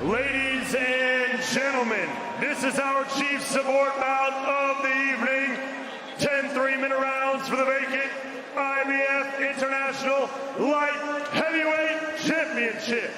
Ladies and gentlemen, this is our chief support bout of the evening. 10 3-minute rounds for the vacant IBF International Light Heavyweight Championship.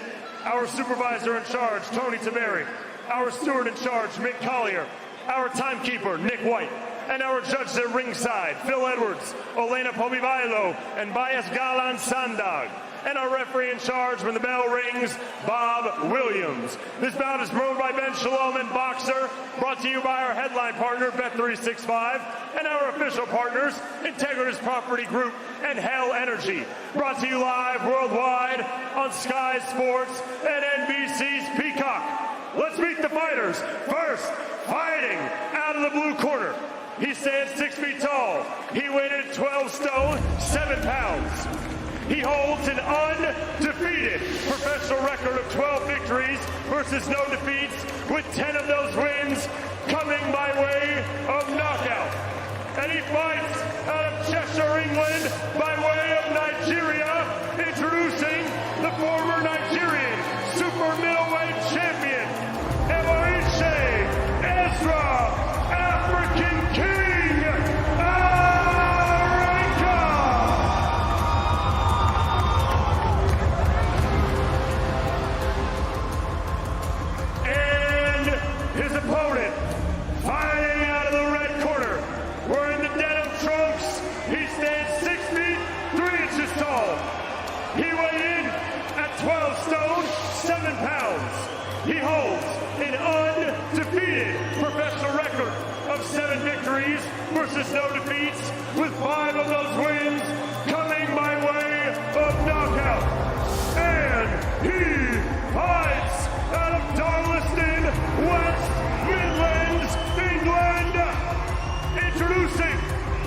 Our supervisor in charge, Tony Taberi. Our steward in charge, Mick Collier. Our timekeeper, Nick White. And our judges at ringside, Phil Edwards, Olena Pomivailo, and Bias Galan Sandag. And our referee in charge when the bell rings, Bob Williams. This bout is promoted by Ben Shalom and Boxer, brought to you by our headline partner, Bet365, and our official partners, Integritas Property Group and Hell Energy. Brought to you live worldwide on Sky Sports and NBC's Peacock. Let's meet the fighters. First, fighting out of the blue corner. He stands 6 feet tall. He weighed at 12 stone, 7 pounds. He holds an undefeated professional record of 12 victories versus no defeats, with 10 of those wins coming by way of knockout. And he fights out of Cheshire, England, by way of Nigeria, introducing the former Nigerian super middleweight champion, Ezra African King Arenyeka. And his opponent, fighting out of the red corner, wearing the denim trunks, he stands 6 feet 3 inches tall. He weighed in at 12 stone, 7 pounds. He holds an undefeated professional record of 7 victories versus no defeats, with 5 of those wins coming by way of knockout. And he fights out of Darlaston, West Midlands, England. Introducing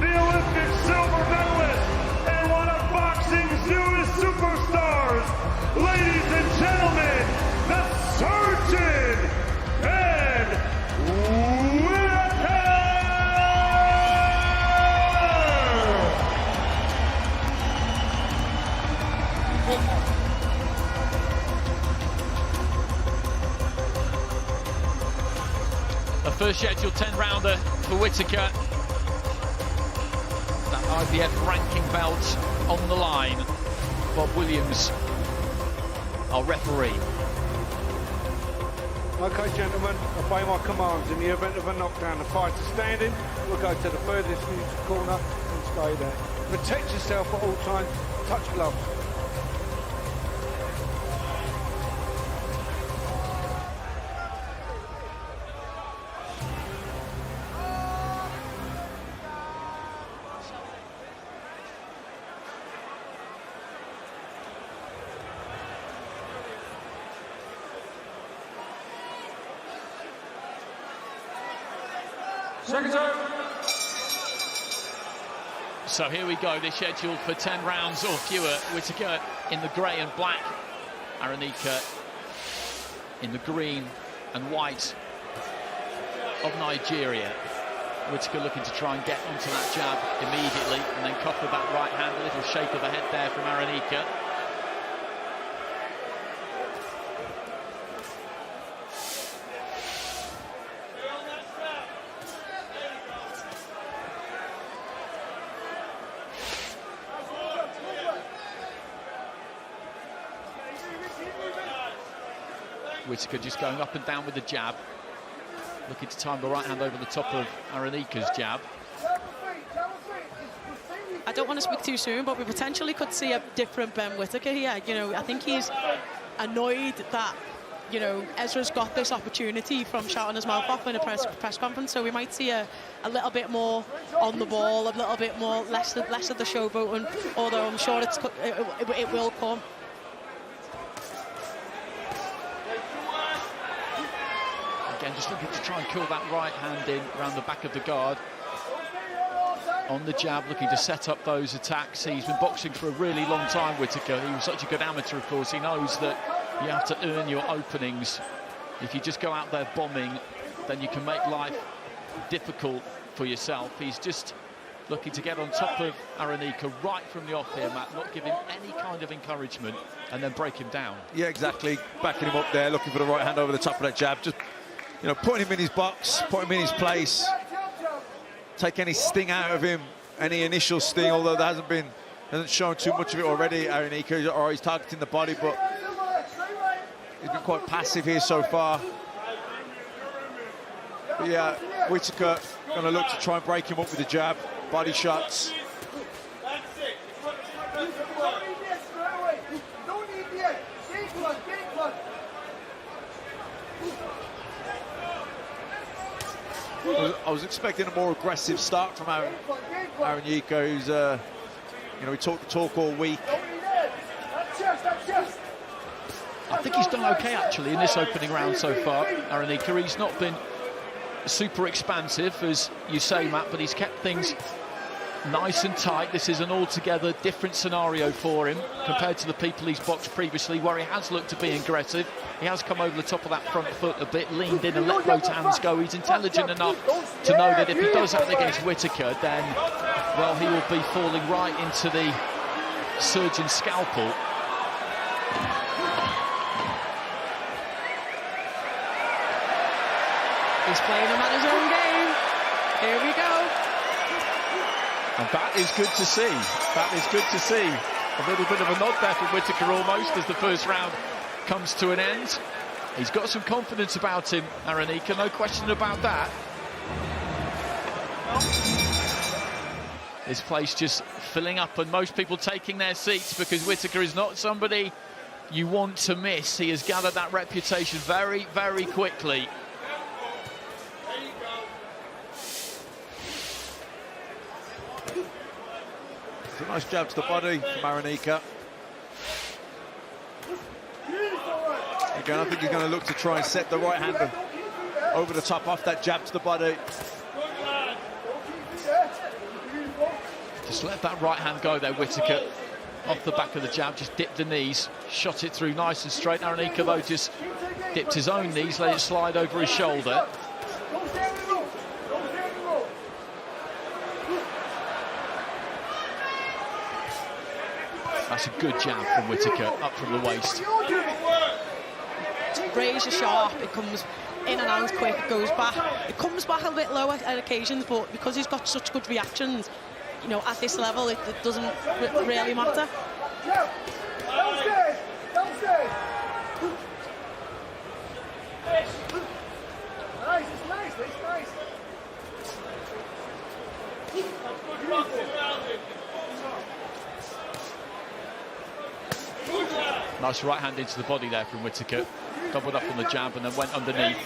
the Olympic silver medalist and one of boxing's newest superstars, ladies and gentlemen, the Surgeon and Whittaker! A first scheduled 10-rounder for Whittaker. That IBF ranking belt on the line. Bob Williams, our referee. Okay, gentlemen, obey my commands. In the event of a knockdown, the fighter standing will go to the furthest neutral corner and stay there. Protect yourself at all times. Touch gloves. So here we go, they're scheduled for 10 rounds or fewer. Whittaker in the grey and black, Arenyeka in the green and white of Nigeria. Whittaker looking to try and get onto that jab immediately and then cuff with that right hand. A little shake of the head there from Arenyeka. Whittaker just going up and down with the jab, looking to time the right hand over the top of Arenyeka's jab. I don't want to speak too soon, but we potentially could see a different Ben Whittaker here. You know, I think he's annoyed that, you know, Ezra's got this opportunity from shouting his mouth off in a press conference, so we might see a little bit more on the ball, a little bit more, less of the showboating, although I'm sure it will come. Again, just looking to try and kill that right hand in around the back of the guard. On the jab, looking to set up those attacks. He's been boxing for a really long time, Whittaker. He was such a good amateur, of course. He knows that you have to earn your openings. If you just go out there bombing, then you can make life difficult for yourself. He's just looking to get on top of Arenyeka right from the off here, Matt, not give him any kind of encouragement and then break him down. Yeah, exactly. Backing him up there, looking for the right hand over the top of that jab. Just, you know, putting him in his box, putting him in his place. Take any sting out of him, any initial sting, although there hasn't shown too much of it already, Arenyeka, or he's targeting the body, but he's been quite passive here so far. But yeah, Whittaker going to look to try and break him up with the jab, body shots. I was expecting a more aggressive start from Arenyeka, who's, you know, he talked the talk all week. I think he's done okay, actually, in this opening round so far, Arenyeka. He's not been super expansive, as you say, Matt, but he's kept things nice and tight. This is an altogether different scenario for him compared to the people he's boxed previously, where he has looked to be aggressive. He has come over the top of that front foot a bit, leaned in and let both hands go. He's intelligent enough to know that if he does that against Whittaker, then, well, he will be falling right into the surgeon's scalpel. He's playing him at his own game. Here we go. And that is good to see. That is good to see. A little bit of a nod there from Whittaker almost as the first round comes to an end. He's got some confidence about him, Arenyeka, no question about that. This place just filling up and most people taking their seats because Whittaker is not somebody you want to miss. He has gathered that reputation very, very quickly. It's a nice jab to the body from Arenyeka. Again, I think he's going to look to try and set the right hand over the top off that jab to the body. Just let that right hand go there, Whittaker. Off the back of the jab, just dipped the knees, shot it through nice and straight. Arenyeka, though, just dipped his own knees, let it slide over his shoulder. That's a good jab from Whittaker, up from the waist. It's razor sharp, it comes in and out quick, it goes back. It comes back a bit low at occasions, but because he's got such good reactions, you know, at this level, it doesn't really matter. Nice right hand into the body there from Whittaker. Doubled up on the jab and then went underneath.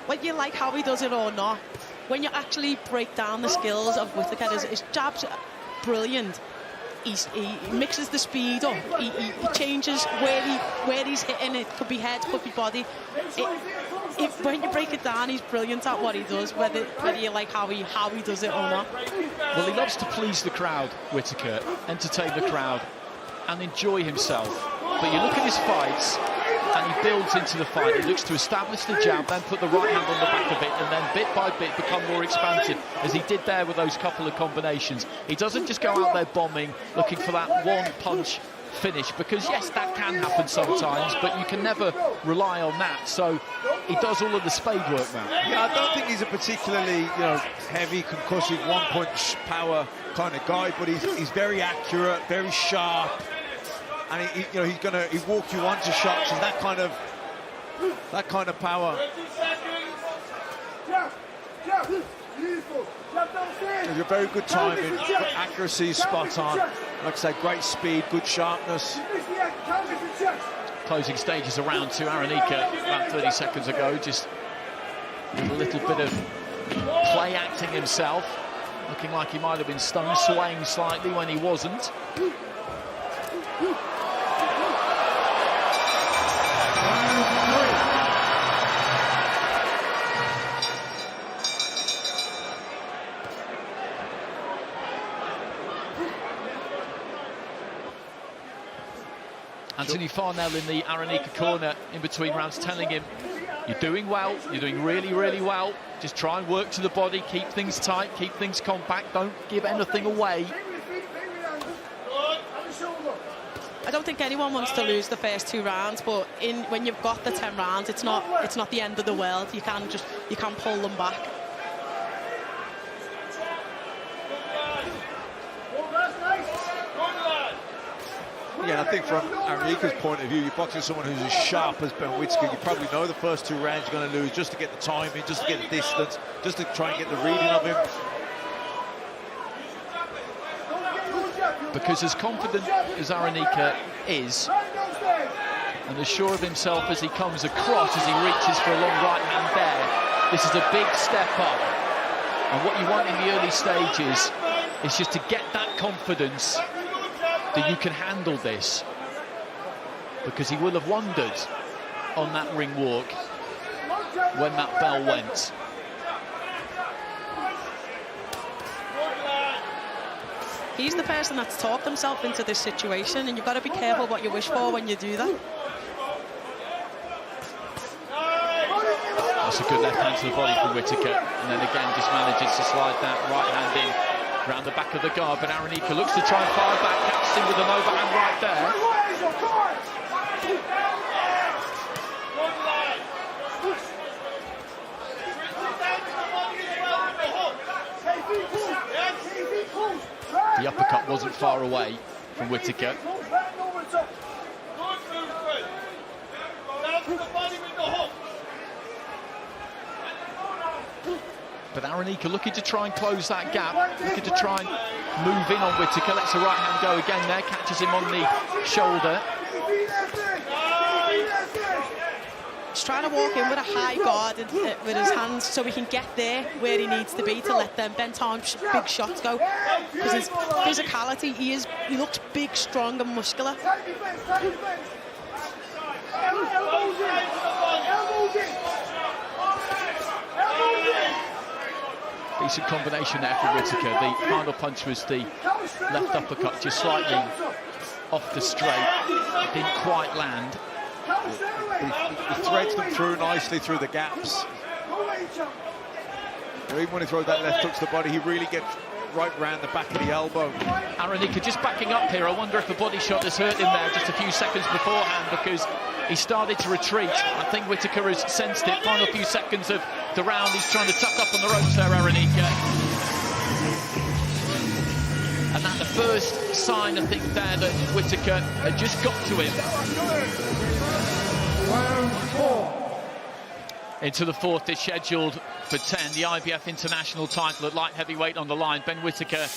Whether you like how he does it or not, when you actually break down the skills of Whittaker, his jabs are brilliant. He mixes the speed up. He changes where he's hitting. It could be head, could be body. When you break it down, he's brilliant at what he does, whether you like how he does it or not. Well, he loves to please the crowd, Whittaker, entertain the crowd and enjoy himself. But you look at his fights and he builds into the fight. He looks to establish the jab, then put the right hand on the back of it, and then bit by bit become more expansive, as he did there with those couple of combinations. He doesn't just go out there bombing, looking for that one punch finish, because yes, that can happen sometimes, but you can never rely on that. So he does all of the spade work now. Yeah, I don't think he's a particularly, you know, heavy, concussive, one-punch power kind of guy, but he's very accurate, very sharp, and he'll walk you onto shots, and that kind of power. There's a very good timing, accuracy is spot on. Like I say, great speed, good sharpness. Closing stages around to Arenyeka about 30 seconds ago, just with a little bit of play acting himself, looking like he might have been stunned, swaying slightly when he wasn't. Anthony Farnell in the Arenyeka corner in between rounds, telling him, you're doing well, you're doing really, really well. Just try and work to the body, keep things tight, keep things compact, don't give anything away. I don't think anyone wants to lose the first 2 rounds, but when you've got the 10 rounds, it's not the end of the world. You can pull them back. Yeah, I think from Arenyeka's point of view, you're boxing someone who's as sharp as Ben Whittaker. You probably know the first 2 rounds you're going to lose just to get the timing, just to get the distance, just to try and get the reading of him. Because as confident as Arenyeka is, and as sure of himself as he comes across as he reaches for a long right hand there, this is a big step up. And what you want in the early stages is just to get that confidence that you can handle this, because he will have wondered on that ring walk when that bell went. He's the person that's talked himself into this situation, and you've got to be careful what you wish for when you do that. That's a good left hand to the body from Whittaker, and then again just manages to slide that right hand in round the back of the guard, but Arenyeka looks to try and fire back, catches him with an overhand right there. The uppercut wasn't far away from Whittaker. But Arenyeka looking to try and close that gap, looking to try and move in on Whittaker. Lets the right hand go again there, catches him on the shoulder. He's trying to walk in with a high guard with his hands so he can get there where he needs to be to let them bent arm big shots go. Because his physicality, he looks big, strong and muscular. Decent combination there for Whittaker. The final punch was the left uppercut, just slightly off the straight. It didn't quite land. He threads them through nicely through the gaps. Even when he throws that left hook to the body, he really gets right round the back of the elbow. Arenyeka just backing up here. I wonder if the body shot has hurt him there just a few seconds beforehand, because he started to retreat. I think Whittaker has sensed it. Final few seconds of the round, he's trying to tuck up on the ropes there, Arenyeka. And that's the first sign, I think, there that Whittaker had just got to him. Into the fourth is scheduled for 10. The IBF International title at light heavyweight on the line. Ben Whittaker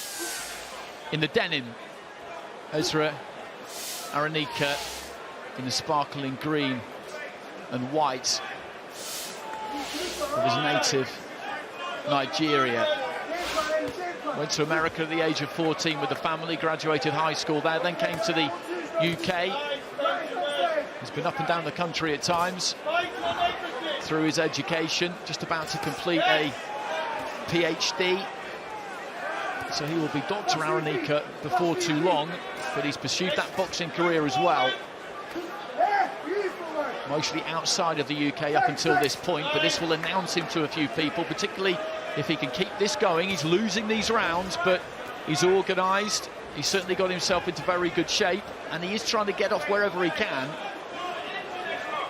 in the denim. Ezra Arenyeka in the sparkling green and white of his native Nigeria. Went to America at the age of 14 with the family, graduated high school there, then came to the UK. He's been up and down the country at times through his education, just about to complete a PhD. So he will be Dr. Arenyeka before too long, but he's pursued that boxing career as well. Mostly outside of the UK up until this point, but this will announce him to a few people, particularly if he can keep this going. He's losing these rounds, but he's organised. He's certainly got himself into very good shape, and he is trying to get off wherever he can.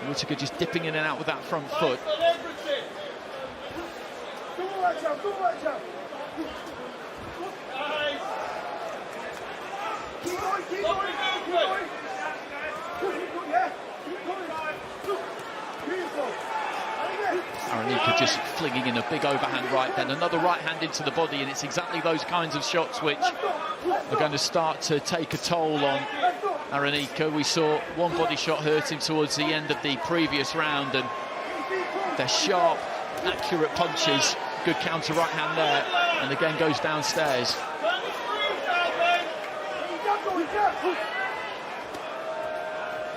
Whittaker just dipping in and out with that front foot. Arenyeka just flinging in a big overhand right, then another right hand into the body, and it's exactly those kinds of shots which are going to start to take a toll on Arenyeka. We saw one body shot hurt him towards the end of the previous round, and they're sharp, accurate punches. Good counter right hand there, and again goes downstairs.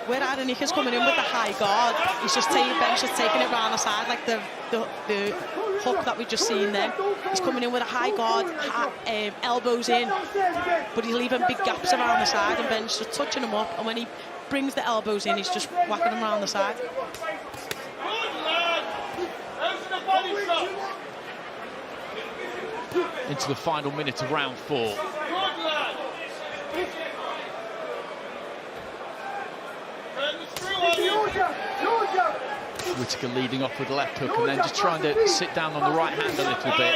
Where Arenyeka's coming in with the high guard, he's just Ben's just taking it round the side, like the hook that we just seen there. He's coming in with a high guard, elbows in, but he's leaving big gaps around the side, and Ben's just touching him up. And when he brings the elbows in, he's just whacking them around the side. Into the final minute of round 4. Whittaker leading off with the left hook and then just trying to sit down on the right hand a little bit.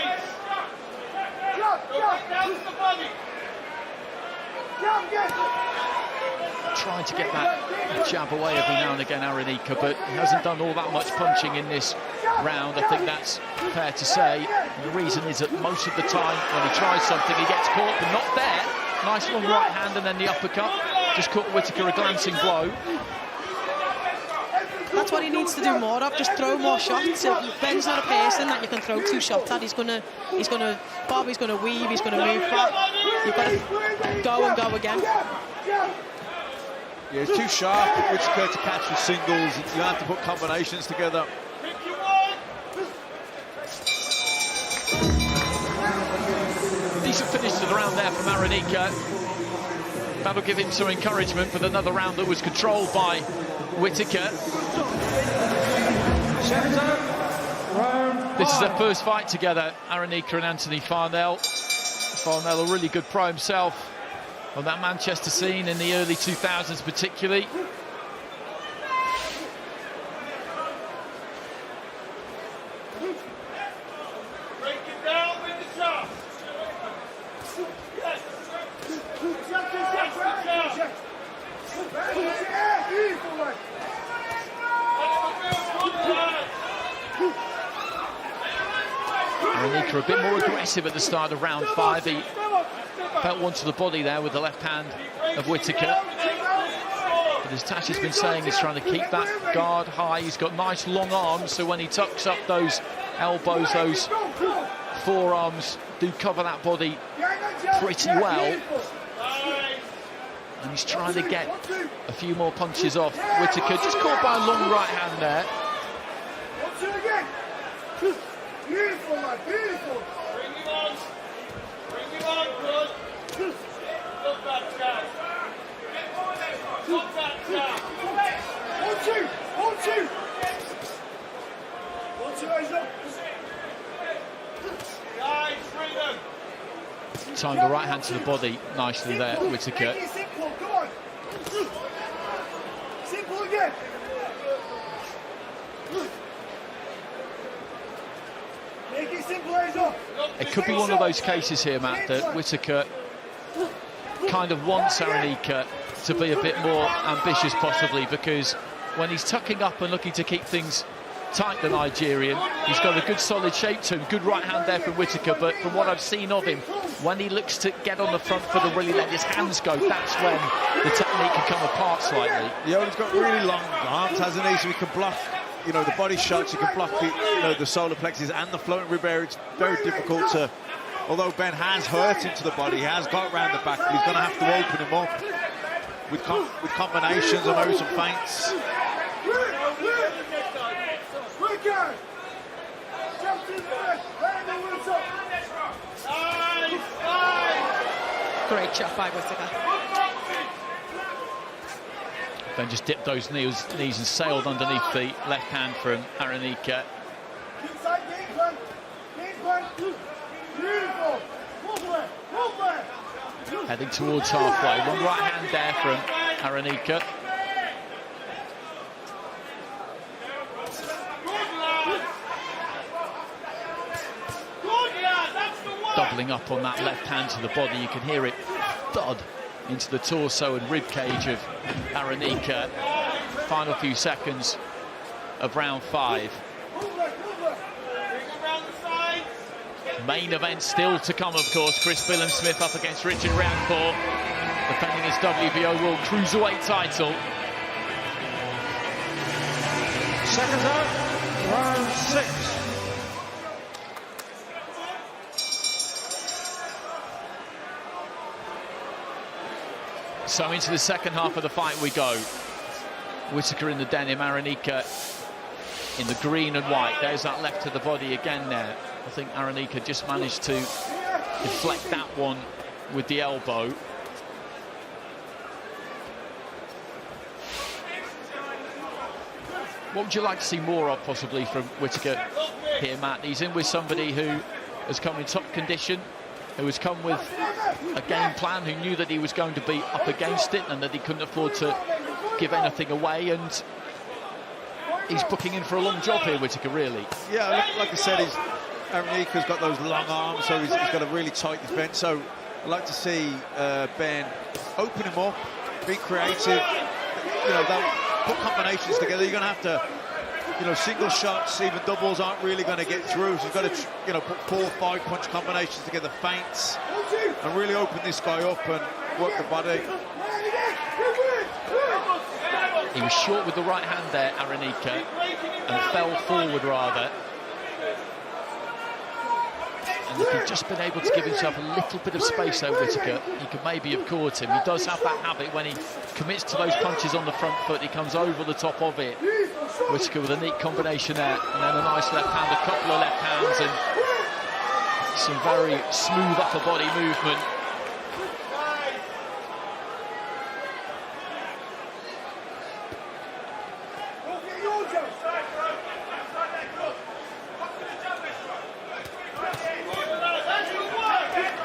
Trying to get that jab away every now and again, Arenyeka, but he hasn't done all that much punching in this round. I think that's fair to say. And the reason is that most of the time when he tries something, he gets caught, but not there. Nice long right hand and then the uppercut. Just caught Whittaker a glancing blow. That's what he needs to do more of, just throw more shots. Ben's not a person that you can throw 2 shots at. He's gonna bob, he's gonna weave, he's gonna move back. You've got to go and go again. Yeah, it's too sharp for Whittaker to catch with singles. You have to put combinations together. Decent finish to the round there from Arenyeka. That'll give him some encouragement for another round that was controlled by Whittaker. This is their first fight together, Arenyeka and Anthony Farnell. Farnell, a really good pro himself on that Manchester scene in the early 2000s particularly. Arenyeka a bit more aggressive at the start of round 5. He felt one to the body there with the left hand of Whittaker. But as Tash has been saying, he's trying to keep that guard high. He's got nice long arms, so when he tucks up those elbows, those forearms do cover that body pretty well. And he's trying to get a few more punches off. Whittaker just caught by a long right hand there. Beautiful, man, beautiful. Bring him on. Bring him on, good. Love that jab. Love that jab. 1, 2, 1, 2. 1, 2, Ezra. Nice, freedom. Timed the right hand to the body nicely there, Whittaker. Make it simple, come on. Simple again. It could be one of those cases here, Matt, that Whittaker kind of wants Arenyeka to be a bit more ambitious possibly, because when he's tucking up and looking to keep things tight, the Nigerian, he's got a good solid shape to him. Good right hand there from Whittaker, but from what I've seen of him, when he looks to get on the front foot and really let his hands go, that's when the technique can come apart slightly. Yeah, he's got really long arms, hasn't he? So he can block, you know, the body shots, you can block the, the solar plexus and the floating rib area. It's very difficult to, although Ben has hurt into the body, he has got round the back, but he's going to have to open him up with combinations and maybe some feints. Great shot by Whittaker. Ben just dipped those knees and sailed underneath the left hand from Arenyeka. Heading towards halfway. One right hand there from Arenyeka. Doubling up on that left hand to the body. You can hear it thud into the torso and rib cage of Arenyeka. Final few seconds of round 5. Main event still to come, of course. Chris Billam-Smith up against Richard Roundport, defending his WBO World Cruiserweight title. Second round, round 6. So into the second half of the fight we go. Whittaker in the denim, Arenyeka in the green and white. There's that left to the body again there. I think Arenyeka just managed to deflect that one with the elbow. What would you like to see more of, possibly, from Whittaker here, Matt? He's in with somebody who has come in top condition, who has come with a game plan, who knew that he was going to be up against it and that he couldn't afford to give anything away, and he's booking in for a long job here, Whittaker, really. Yeah, like I said, Arenyeka's got those long arms, so he's got a really tight defence. So I'd like to see Ben open him up, be creative. You know, they'll put combinations together. You're going to have to, you know, single shots, even doubles aren't really going to get through. So you've got to, you know, put 4 or 5 punch combinations together, feints, and really open this guy up and work the body. He was short with the right hand there, Arenyeka, and fell forward rather. And if he'd just been able to give himself a little bit of space there, Whittaker, he could maybe have caught him. He does have that habit when he commits to those punches on the front foot, he comes over the top of it. Whittaker with a neat combination there, and then a nice left hand, a couple of left hands, and some very smooth upper body movement.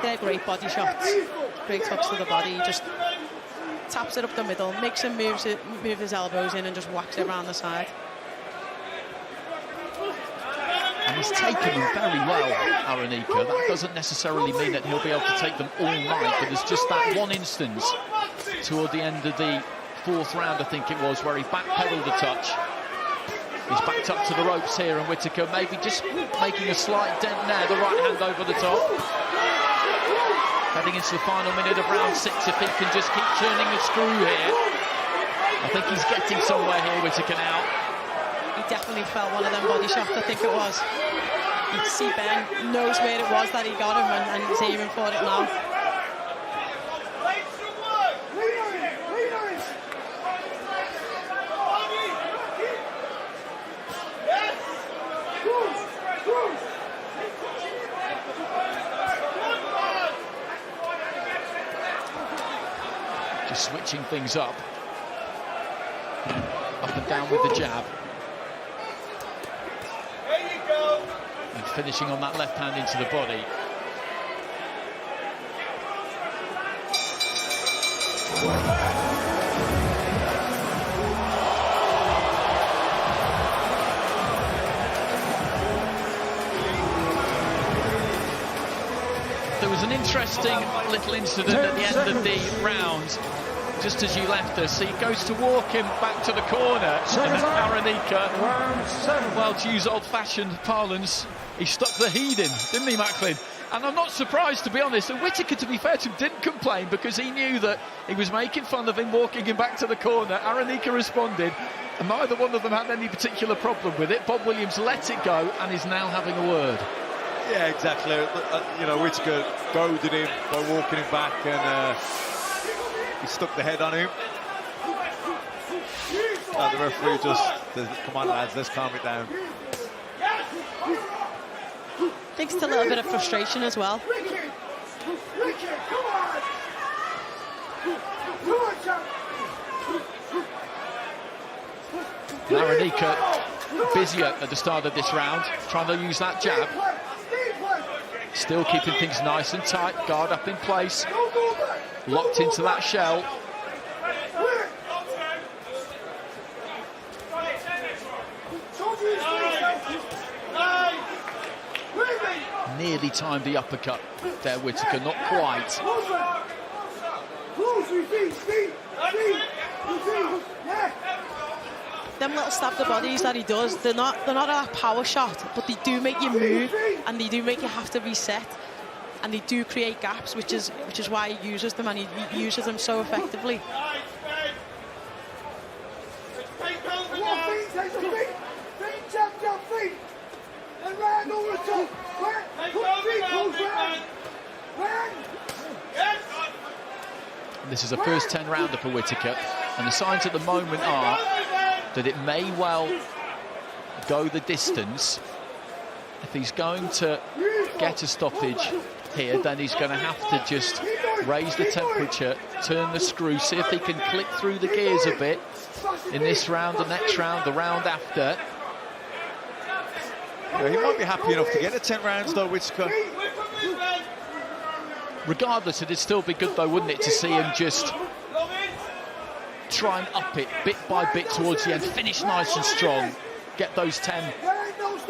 They're great body shots, great hooks to the body. He just taps it up the middle, makes him move his elbows in and just whacks it around the side. And he's taken them very well, Arenyeka. That doesn't necessarily mean that he'll be able to take them all night, but there's just that one instance toward the end of the 4th round, I think it was, where he backpedaled a touch. He's backed up to the ropes here, and Whittaker maybe just making a slight dent there, the right hand over the top. Heading into the final minute of round 6, if he can just keep turning the screw here. I think he's getting somewhere here, Whittaker, now. He definitely felt one of them body shots, I think it was. You can see Ben knows where it was that he got him, and he's aiming for it now. Just switching things up and down with the jab. There you go. And finishing on that left hand into the body. There was an interesting little incident at the end of the round, just as you left us. He goes to walk him back to the corner, and Arenyeka, well, to use old-fashioned parlance, he stuck the heat in, didn't he, Macklin? And I'm not surprised, to be honest. And Whittaker, to be fair to him, didn't complain because he knew that he was making fun of him, walking him back to the corner. Arenyeka responded, and neither one of them had any particular problem with it. Bob Williams let it go and is now having a word. Yeah, exactly. You know, Whittaker goaded him by walking him back, and he stuck the head on him. The referee just says, come on, lads, let's calm it down. I think it's a little bit of frustration as well. Arenyeka busier at the start of this round, trying to use that jab. Still keeping things nice and tight, guard up in place, locked into that shell. Nearly timed the uppercut there, Whittaker, not quite. Them little stab the bodies that he does, they're not a power shot, but they do make you move, and they do make you have to reset, and they do create gaps, which is why he uses them, and he uses them so effectively. This is a first 10-rounder for Whittaker, and the signs at the moment are that it may well go the distance. If he's going to get a stoppage here, then he's going to have to just raise the temperature, turn the screw, see if he can click through the gears a bit in this round, the next round, the round after. Yeah, he might be happy enough to get to 10 rounds though, Whittaker. Regardless, it'd still be good though, wouldn't it, to see him just try and up it bit by bit towards the end, finish nice and strong, get those 10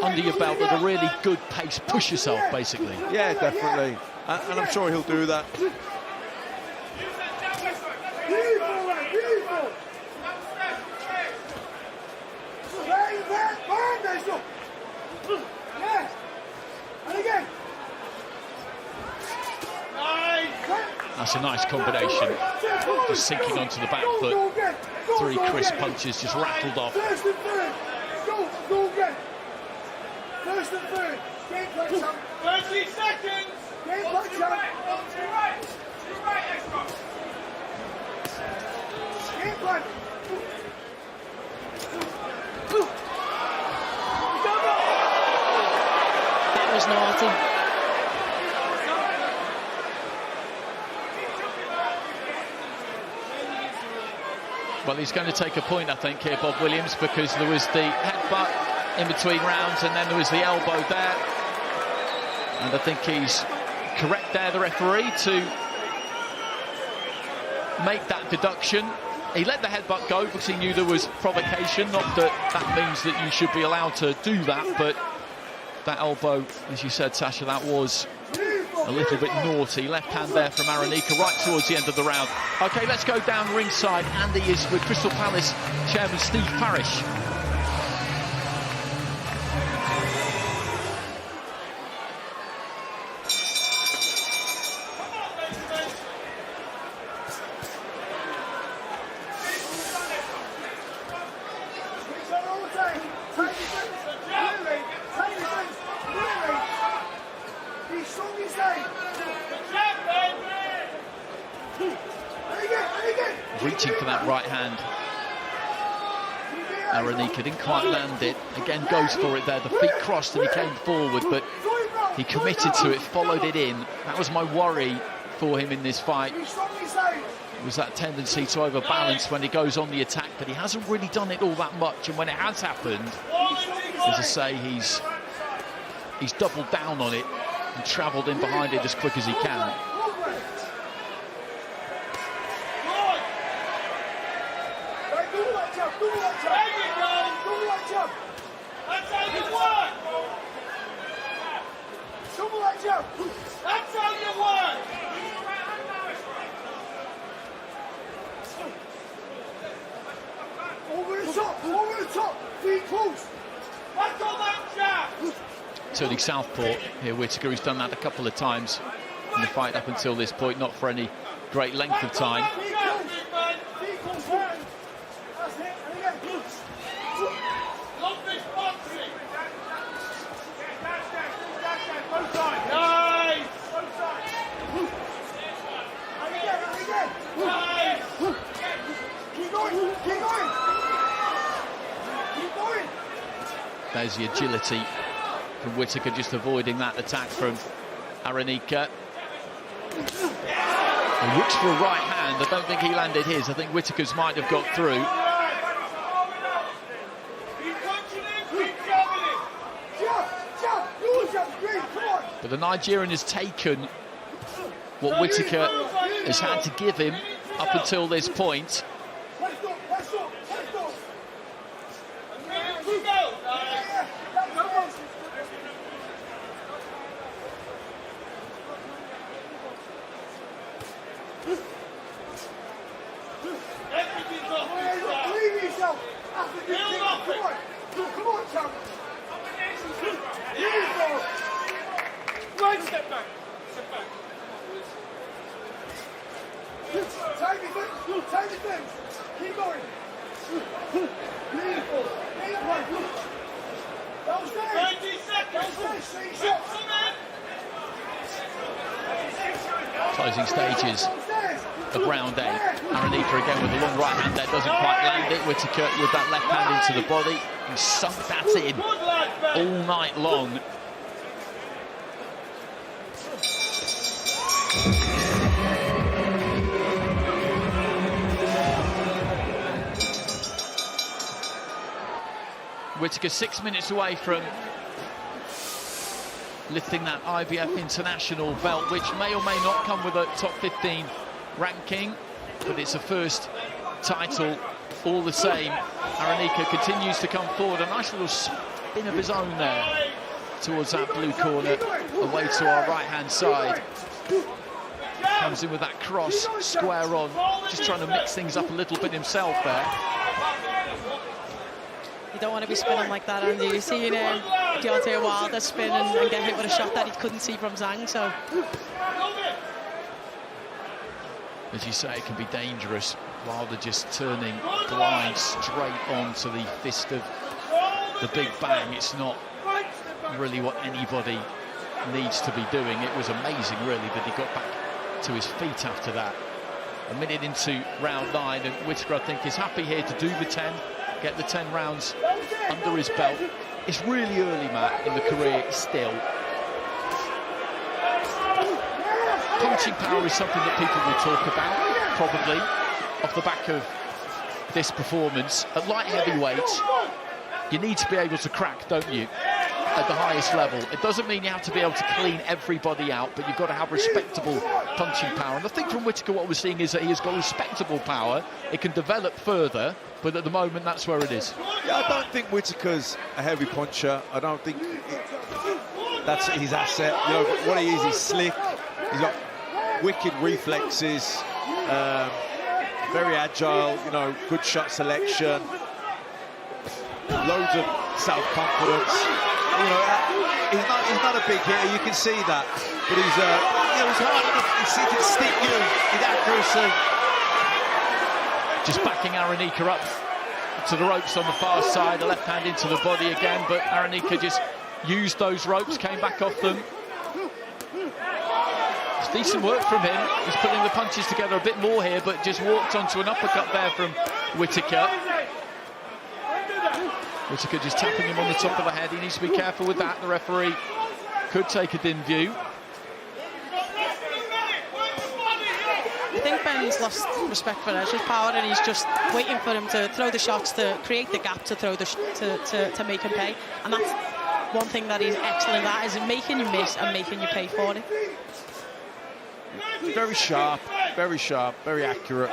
under your belt at a really good pace, push yourself basically. Yeah, definitely, and I'm sure he'll do that. That's a nice combination, just sinking onto the back foot. 3 crisp punches just rattled off. First and third. Go again. First and third. Game play, champ. 30 seconds. Game play, champ. To right, Ezra. Game play. That was naughty. Well, he's going to take a point, I think, here, Bob Williams, because there was the headbutt in between rounds and then there was the elbow there. And I think he's correct there, the referee, to make that deduction. He let the headbutt go because he knew there was provocation, not that that means that you should be allowed to do that, but that elbow, as you said, Sasha, that was a little bit naughty. Left hand there from Arenyeka right towards the end of the round. OK, let's go down ringside. Andy is with Crystal Palace chairman Steve Parish. Reaching for that right hand. Arenyeka didn't quite land it. Again, goes for it there. The feet crossed and he came forward, but he committed to it, followed it in. That was my worry for him in this fight. It was that tendency to overbalance when he goes on the attack, but he hasn't really done it all that much. And when it has happened, as I say, he's doubled down on it and travelled in behind it as quick as he can. That's how you work! Over the top, feet close. That's all that jab! Turning southpaw here, Whittaker, who's done that a couple of times in the fight up until this point, not for any great length of time. There's the agility from Whittaker, just avoiding that attack from Arenyeka. He looks for a right hand. I don't think he landed his. I think Whittaker's might have got through. But the Nigerian has taken what Whittaker has had to give him up until this point. Step back. Take the things. Keep going. Beautiful. Downstairs. 30 seconds. Closing stages of round 8. Arenyeka again with a long right hand there, doesn't quite land it. Whittaker with that left hand into the body. He sunk that in all night long. Whittaker 6 minutes away from lifting that IBF International belt, which may or may not come with a top 15 ranking, but it's a first title all the same. Arenyeka continues to come forward. A nice little spin of his own there towards that blue corner, away to our right-hand side. Comes in with that cross, square on, just trying to mix things up a little bit himself there. You don't want to be spinning like that, Andy. You've seen Deontay Wilder spin and get hit with a shot that he couldn't see from Zhang, so... As you say, it can be dangerous. Wilder just turning blind straight onto the fist of the Big Bang. It's not really what anybody needs to be doing. It was amazing, really, that he got back to his feet after that. A minute into round 9, and Whittaker, I think, is happy here to do the 10, get the 10 rounds under his belt. It's really early, Matt, in the career still. Punching power is something that people will talk about, probably, off the back of this performance. At light heavyweight, you need to be able to crack, don't you, at the highest level. It doesn't mean you have to be able to clean everybody out, but you've got to have respectable punching power. And I think from Whittaker what we're seeing is that he has got respectable power. It can develop further, but at the moment that's where it is. Yeah, I don't think Whittaker's a heavy puncher. I don't think that's his asset. You know, what he is, he's slick. He's got wicked reflexes, very agile, you know, good shot selection, loads of self-confidence. You know, he's not a big hitter, you can see that, but he's, you know, he's hard enough, he can stick you, his accuracy. Just backing Arenyeka up to the ropes on the far side, a left hand into the body again, but Arenyeka just used those ropes, came back off them. It's decent work from him. He's putting the punches together a bit more here, but just walked onto an uppercut there from Whittaker. Whittaker just tapping him on the top of the head. He needs to be careful with that. The referee could take it in view. I think Ben's lost respect for Ezra's power, and he's just waiting for him to throw the shots, to create the gap, to throw the to make him pay. And that's one thing that he's excellent at, is making you miss and making you pay for it. Very sharp, very accurate.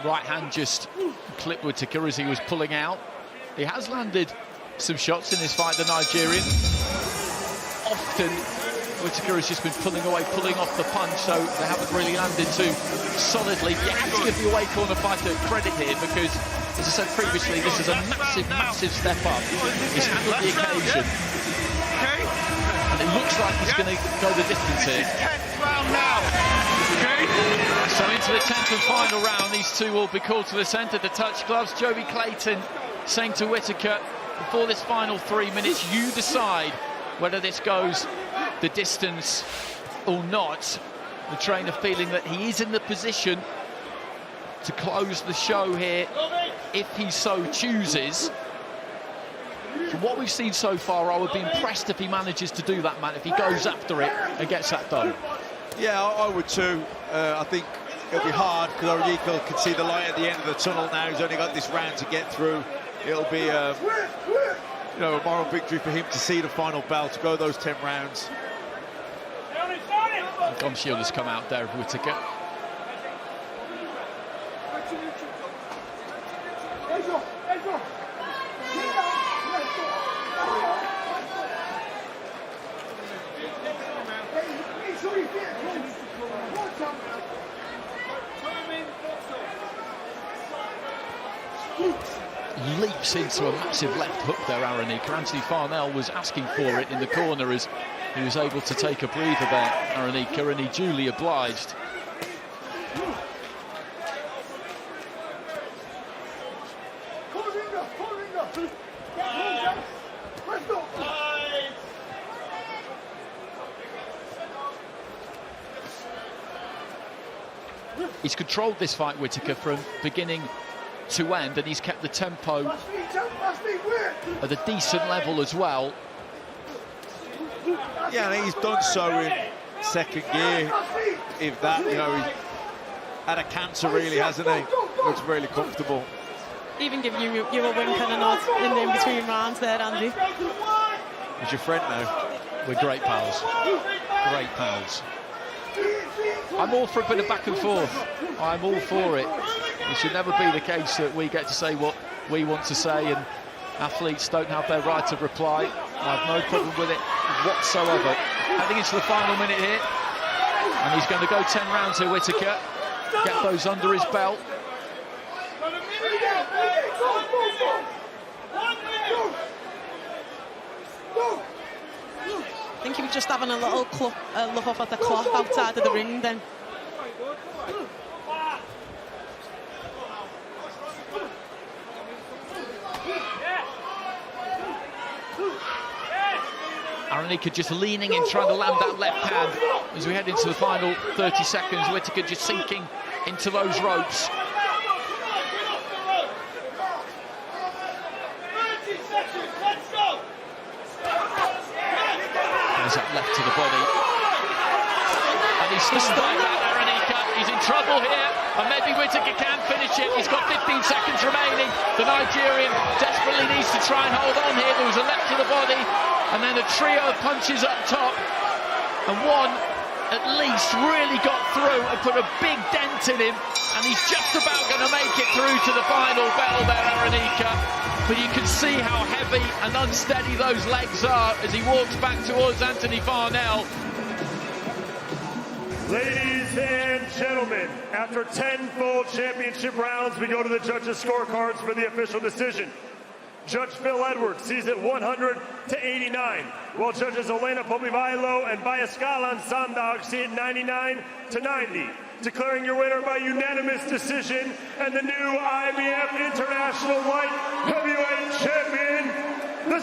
Right hand just clipped Whittaker as he was pulling out. He has landed some shots in this fight, the Nigerian. Often Whittaker has just been pulling away, pulling off the punch, so they haven't really landed too solidly. You have to give the away corner fighter credit here, because, as I said previously, this is a massive, massive step up. He's handled the occasion. And it looks like he's going to go the distance here. So into the 10th and final round, these two will be called to the centre to touch gloves. Joey Clayton saying to Whittaker, before this final 3 minutes, you decide whether this goes the distance or not. The trainer feeling that he is in the position to close the show here if he so chooses. From what we've seen so far, I would be impressed if he manages to do that, man, if he goes after it and gets that done. Yeah, I would too. I think it'll be hard, because Arenyeka can see the light at the end of the tunnel now. He's only got this round to get through. It'll be you know, a moral victory for him to see the final bell, to go those 10 rounds. Gum Shield has come out there of Whittaker. Leaps into a massive left hook there, Arenyeka. Anthony Farnell was asking for it in the corner as he was able to take a breather there, Arenyeka, and he duly obliged. He's controlled this fight, Whittaker, from beginning to end, and he's kept the tempo at a decent level as well. Yeah, and he's done so in second gear. If that, you know, he's had a canter really, hasn't he? Looks really comfortable. Even give you a wink and a nod in between rounds there, Andy. He's your friend now. We're great pals. Great pals. I'm all for a bit of back and forth. I'm all for it. It should never be the case that we get to say what we want to say and athletes don't have their right of reply. I have no problem with it whatsoever. Heading into the final minute here. And he's going to go 10 rounds here, Whittaker. Get those under his belt. I think he was just having a little look off at the clock outside of the ring then. Arenyeka just leaning in, trying to land that left hand as we head into the final 30 seconds. Whittaker just sinking into those ropes. There's that left to the body. And he's still like that, Arenyeka. He's in trouble here, and maybe Whittaker can finish it. He's got 15 seconds remaining. The Nigerian desperately needs to try and hold on here. There was a left to the body, and then a trio of punches up top. And one, at least, really got through and put a big dent in him. And he's just about going to make it through to the final bell there, Arenyeka. But you can see how heavy and unsteady those legs are as he walks back towards Anthony Farnell. Ladies and gentlemen, after 10 full championship rounds, we go to the judges' scorecards for the official decision. Judge Phil Edwards sees it 100-89, while judges Elena Pomivailo and Bayaskalan Sandag see it 99-90. Declaring your winner by unanimous decision and the new IBF International Light Heavyweight Champion, the